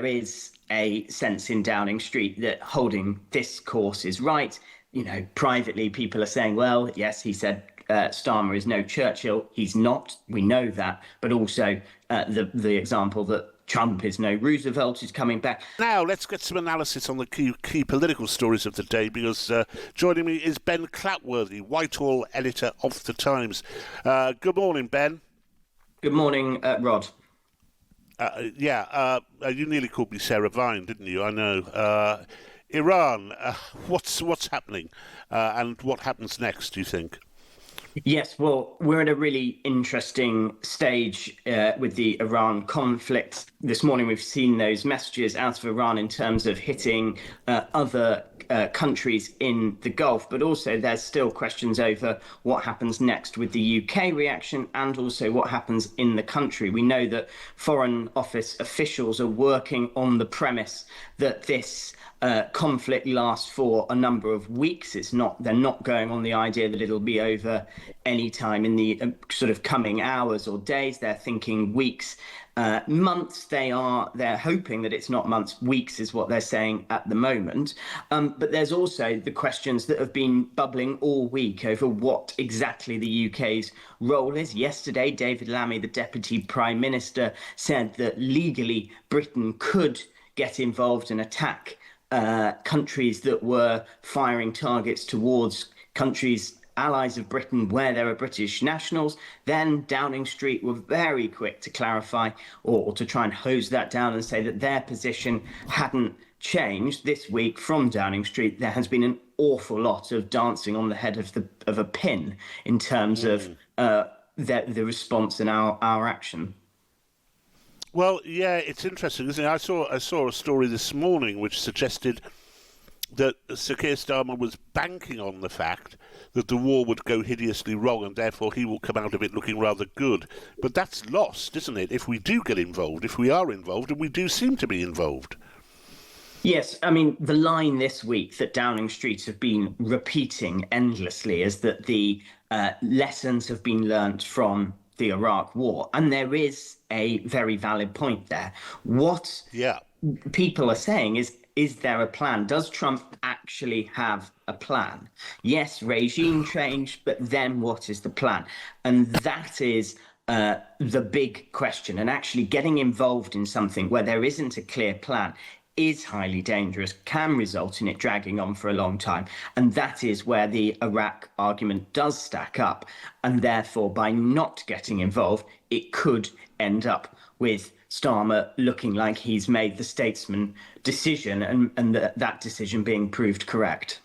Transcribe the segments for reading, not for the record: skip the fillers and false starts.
there is a sense in Downing Street that holding this course is right. Privately, people are saying, well, yes, he said Starmer is no Churchill. He's not. We know that. But also the example that Trump is no Roosevelt is coming back. Now, let's get some analysis on the key political stories of the day, because joining me is Ben Clatworthy, Whitehall editor of The Times. Good morning, Ben. Good morning, Rod. You nearly called me Sarah Vine, didn't you? I know. Iran, what's happening? And what happens next, do you think? Yes, well, we're at a really interesting stage with the Iran conflict. This morning, we've seen those messages out of Iran in terms of hitting other countries in the Gulf, but also there's still questions over what happens next with the UK reaction and also what happens in the country. We know that Foreign Office officials are working on the premise that this conflict lasts for a number of weeks. They're not going on the idea that it'll be over any time in the sort of coming hours or days. They're thinking weeks, months. They're hoping that it's not months. Weeks is what they're saying at the moment. But there's also the questions that have been bubbling all week over what exactly the UK's role is. Yesterday, David Lammy, the Deputy Prime Minister, said that legally Britain could get involved and attack countries that were firing targets towards countries, allies of Britain, where there are British nationals. Then Downing Street were very quick to clarify or to try and hose that down and say that their position hadn't changed. This week from Downing Street, there has been an awful lot of dancing on the head of a pin in terms of the response and our action. Well, yeah, it's interesting, isn't it? I saw a story this morning which suggested that Sir Keir Starmer was banking on the fact that the war would go hideously wrong and therefore he will come out of it looking rather good. But that's lost, isn't it, if we do get involved, if we are involved, and we do seem to be involved. Yes, I mean, the line this week that Downing Street have been repeating endlessly is that the lessons have been learnt from the Iraq war. And there is a very valid point there. What people are saying is there a plan? Does Trump actually have a plan? Yes, regime change, but then what is the plan? And that is the big question. And actually getting involved in something where there isn't a clear plan is highly dangerous, can result in it dragging on for a long time. And that is where the Iraq argument does stack up. And therefore, by not getting involved, it could end up with Starmer looking like he's made the statesman decision and that decision being proved correct.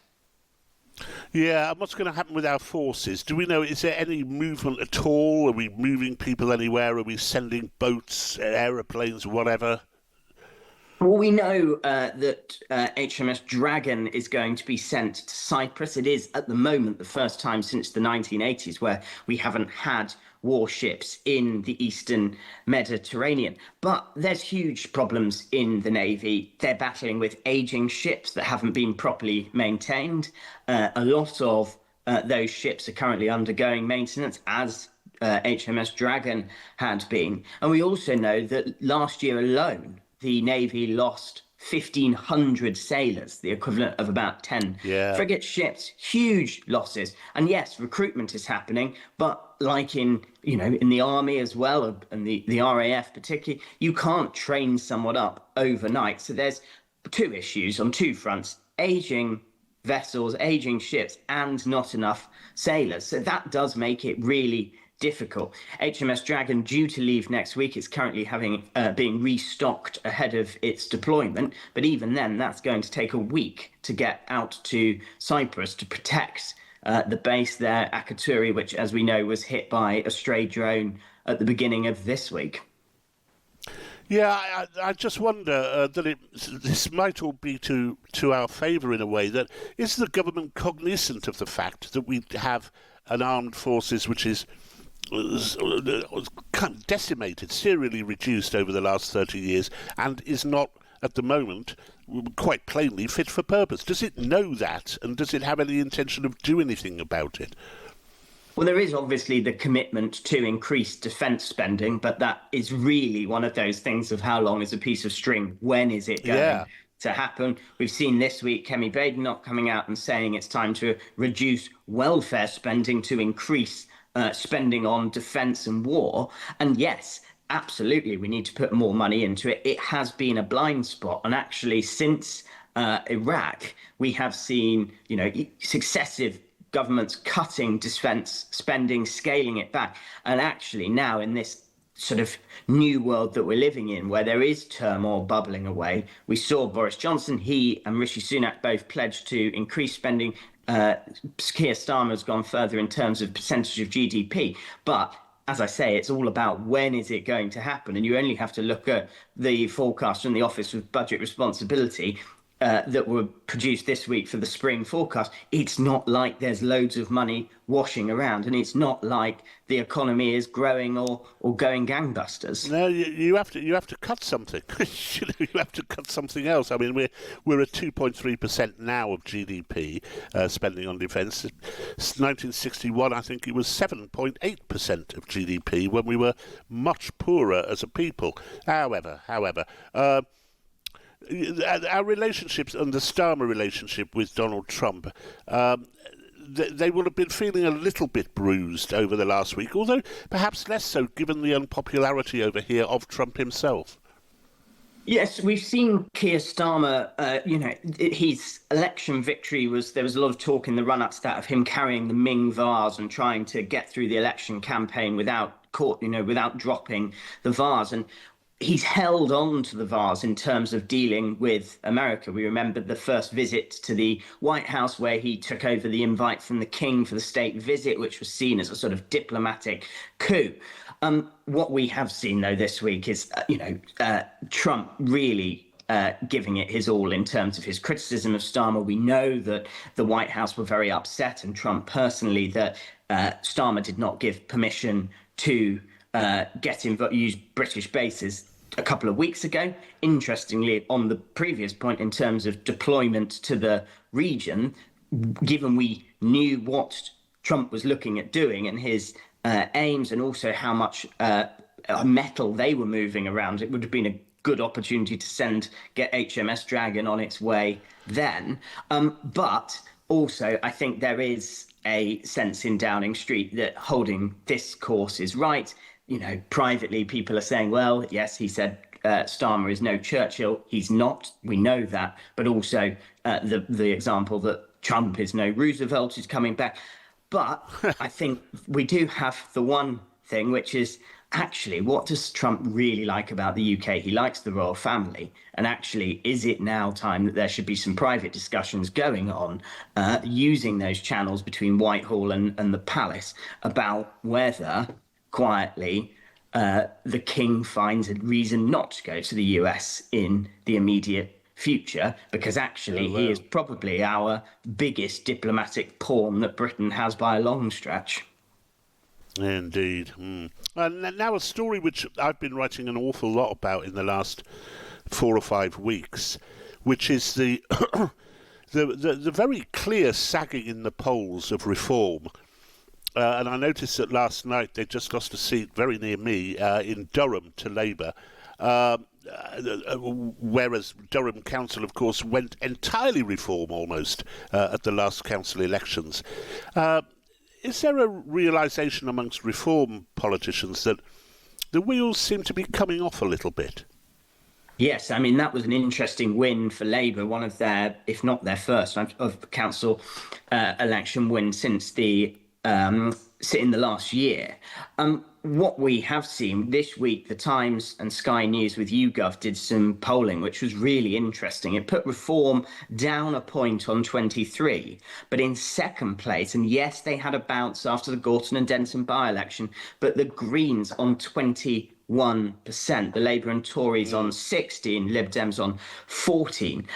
Yeah, and what's going to happen with our forces? Do we know, is there any movement at all? Are we moving people anywhere? Are we sending boats, aeroplanes, whatever? Well, we know that HMS Dragon is going to be sent to Cyprus. It is, at the moment, the first time since the 1980s where we haven't had warships in the Eastern Mediterranean. But there's huge problems in the Navy. They're battling with aging ships that haven't been properly maintained. A lot of those ships are currently undergoing maintenance, as HMS Dragon had been. And we also know that last year alone, the Navy lost 1,500 sailors, the equivalent of about 10 frigate ships, huge losses. And yes, recruitment is happening, but like in the army as well, and the RAF particularly, you can't train someone up overnight. So there's two issues on two fronts: aging vessels, aging ships, and not enough sailors. So that does make it really difficult. HMS Dragon due to leave next week. It's currently being restocked ahead of its deployment, but even then that's going to take a week to get out to Cyprus to protect the base there, Akrotiri, which, as we know, was hit by a stray drone at the beginning of this week. Yeah, I just wonder that this might all be to our favour in a way. That is the government cognizant of the fact that we have an armed forces which is kind of decimated, serially reduced over the last 30 years, and is not, at the moment, quite plainly fit for purpose. Does it know that, and does it have any intention of doing anything about it? Well, there is obviously the commitment to increase defence spending, but that is really one of those things of how long is a piece of string? When is it Yeah. going to happen? We've seen this week Kemi Badenoch coming out and saying it's time to reduce welfare spending to increase spending on defence and war. And yes, absolutely, we need to put more money into it. It has been a blind spot. And actually, since Iraq, we have seen, successive governments cutting defence spending, scaling it back. And actually now in this sort of new world that we're living in, where there is turmoil bubbling away, we saw Boris Johnson, he and Rishi Sunak both pledged to increase spending. Keir Starmer has gone further in terms of percentage of GDP. But as I say, it's all about when is it going to happen? And you only have to look at the forecast from the Office of Budget Responsibility that were produced this week for the spring forecast. It's not like there's loads of money washing around, and it's not like the economy is growing or going gangbusters. No, you have to cut something. You have to cut something else. I mean, we're at 2.3% now of GDP spending on defence. Since 1961, I think it was 7.8% of GDP when we were much poorer as a people. However. Our relationships and the Starmer relationship with Donald Trump, they will have been feeling a little bit bruised over the last week, although perhaps less so given the unpopularity over here of Trump himself. Yes, we've seen Keir Starmer, his election victory there was a lot of talk in the run-up to that of him carrying the Ming vase and trying to get through the election campaign without dropping the vase. And he's held on to the vase in terms of dealing with America. We remember the first visit to the White House where he took over the invite from the King for the state visit, which was seen as a sort of diplomatic coup. What we have seen, though, this week is, Trump really giving it his all in terms of his criticism of Starmer. We know that the White House were very upset, and Trump personally, that Starmer did not give permission to use British bases a couple of weeks ago. Interestingly, on the previous point in terms of deployment to the region, given we knew what Trump was looking at doing and his aims, and also how much metal they were moving around, it would have been a good opportunity to get HMS Dragon on its way then. But also, I think there is a sense in Downing Street that holding this course is right. Privately, people are saying, well, yes, he said Starmer is no Churchill. He's not. We know that. But also the example that Trump is no Roosevelt is coming back. But I think we do have the one thing, which is actually, what does Trump really like about the UK? He likes the royal family. And actually, is it now time that there should be some private discussions going on using those channels between Whitehall and the palace about whether quietly the King finds a reason not to go to the US in the immediate future, because actually he is probably our biggest diplomatic pawn that Britain has by a long stretch. Indeed. And now a story which I've been writing an awful lot about in the last 4 or 5 weeks, which is the the very clear sagging in the polls of reform. And I noticed that last night they just lost a seat very near me in Durham to Labour, whereas Durham Council, of course, went entirely reform almost at the last council elections. Is there a realisation amongst reform politicians that the wheels seem to be coming off a little bit? Yes, I mean, that was an interesting win for Labour, one of their, if not their first, of council election win since in the last year. What we have seen this week, the Times and Sky News with YouGov did some polling, which was really interesting. It put Reform down a point on 23, but in second place. And yes, they had a bounce after the Gorton and Denton by-election, but the Greens on 21%, the Labour and Tories on 16, Lib Dems on 14.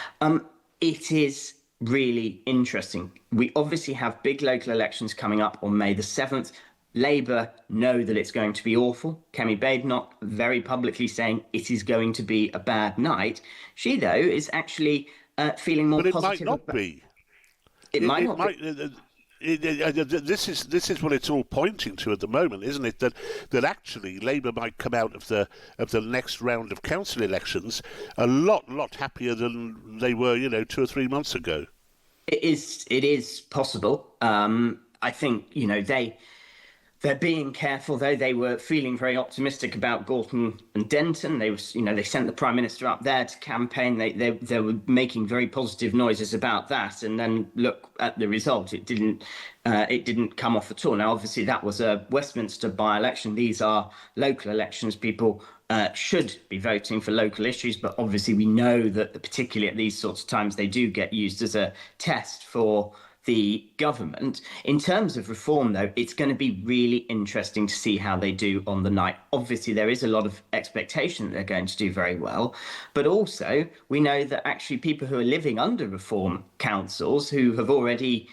It is really interesting. We obviously have big local elections coming up on May the 7th. Labour know that it's going to be awful. Kemi Badenoch very publicly saying it is going to be a bad night. She, though, is actually feeling more positive. But it might not be. It might not be. This is what it's all pointing to at the moment, isn't it? That actually Labour might come out of the next round of council elections a lot happier than they were, 2 or 3 months ago. It is possible. I think they're being careful, though. They were feeling very optimistic about Gorton and Denton. They sent the Prime Minister up there to campaign. They were making very positive noises about that. And then look at the result. It didn't come off at all. Now, obviously, that was a Westminster by-election. These are local elections. People should be voting for local issues, but obviously we know that particularly at these sorts of times, they do get used as a test for the government. In terms of reform, though, it's going to be really interesting to see how they do on the night. Obviously, there is a lot of expectation that they're going to do very well, but also we know that actually people who are living under reform councils who have already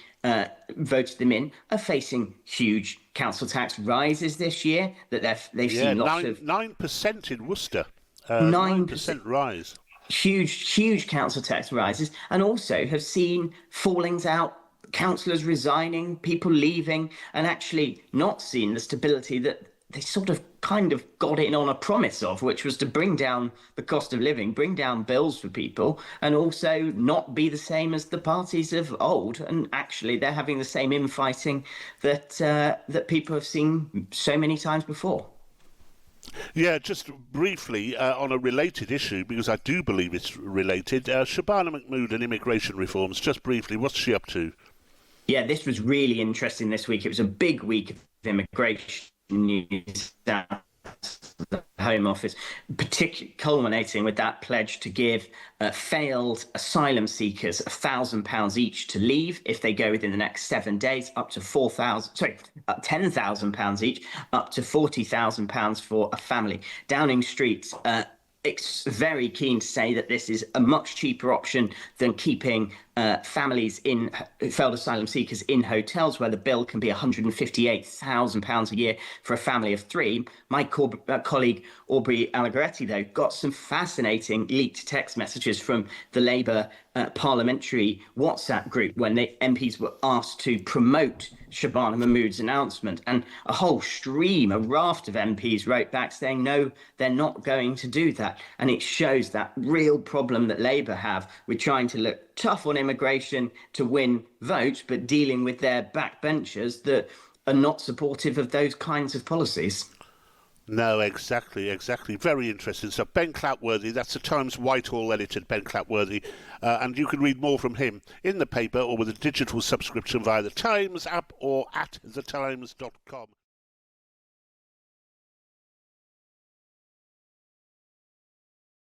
voted them in are facing huge council tax rises this year. That they've seen lots of 9% in Worcester, 9% rise. Huge council tax rises, and also have seen fallings out, councillors resigning, people leaving, and actually not seen the stability that they sort of kind of got in on a promise of, which was to bring down the cost of living, bring down bills for people, and also not be the same as the parties of old. And actually, they're having the same infighting that people have seen so many times before. Yeah, just briefly on a related issue, because I do believe it's related, Shabana Mahmood and immigration reforms, just briefly, what's she up to? Yeah, this was really interesting this week. It was a big week of immigration news at the Home Office, particularly culminating with that pledge to give failed asylum seekers £1,000 each to leave if they go within the next 7 days, up to £10,000 each, up to £40,000 for a family. Downing Street it's very keen to say that this is a much cheaper option than keeping families in failed asylum seekers in hotels, where the bill can be £158,000 a year for a family of three. My colleague Aubrey Allegretti, though, got some fascinating leaked text messages from the Labour parliamentary WhatsApp group when the MPs were asked to promote Shabana Mahmood's announcement, and a whole raft of MPs wrote back saying no, they're not going to do that. And it shows that real problem that Labour have with trying to look tough on immigration to win votes, but dealing with their backbenchers that are not supportive of those kinds of policies. No, exactly. Very interesting. So Ben Clatworthy, that's the Times Whitehall editor, Ben Clatworthy, and you can read more from him in the paper or with a digital subscription via the Times app or at thetimes.com.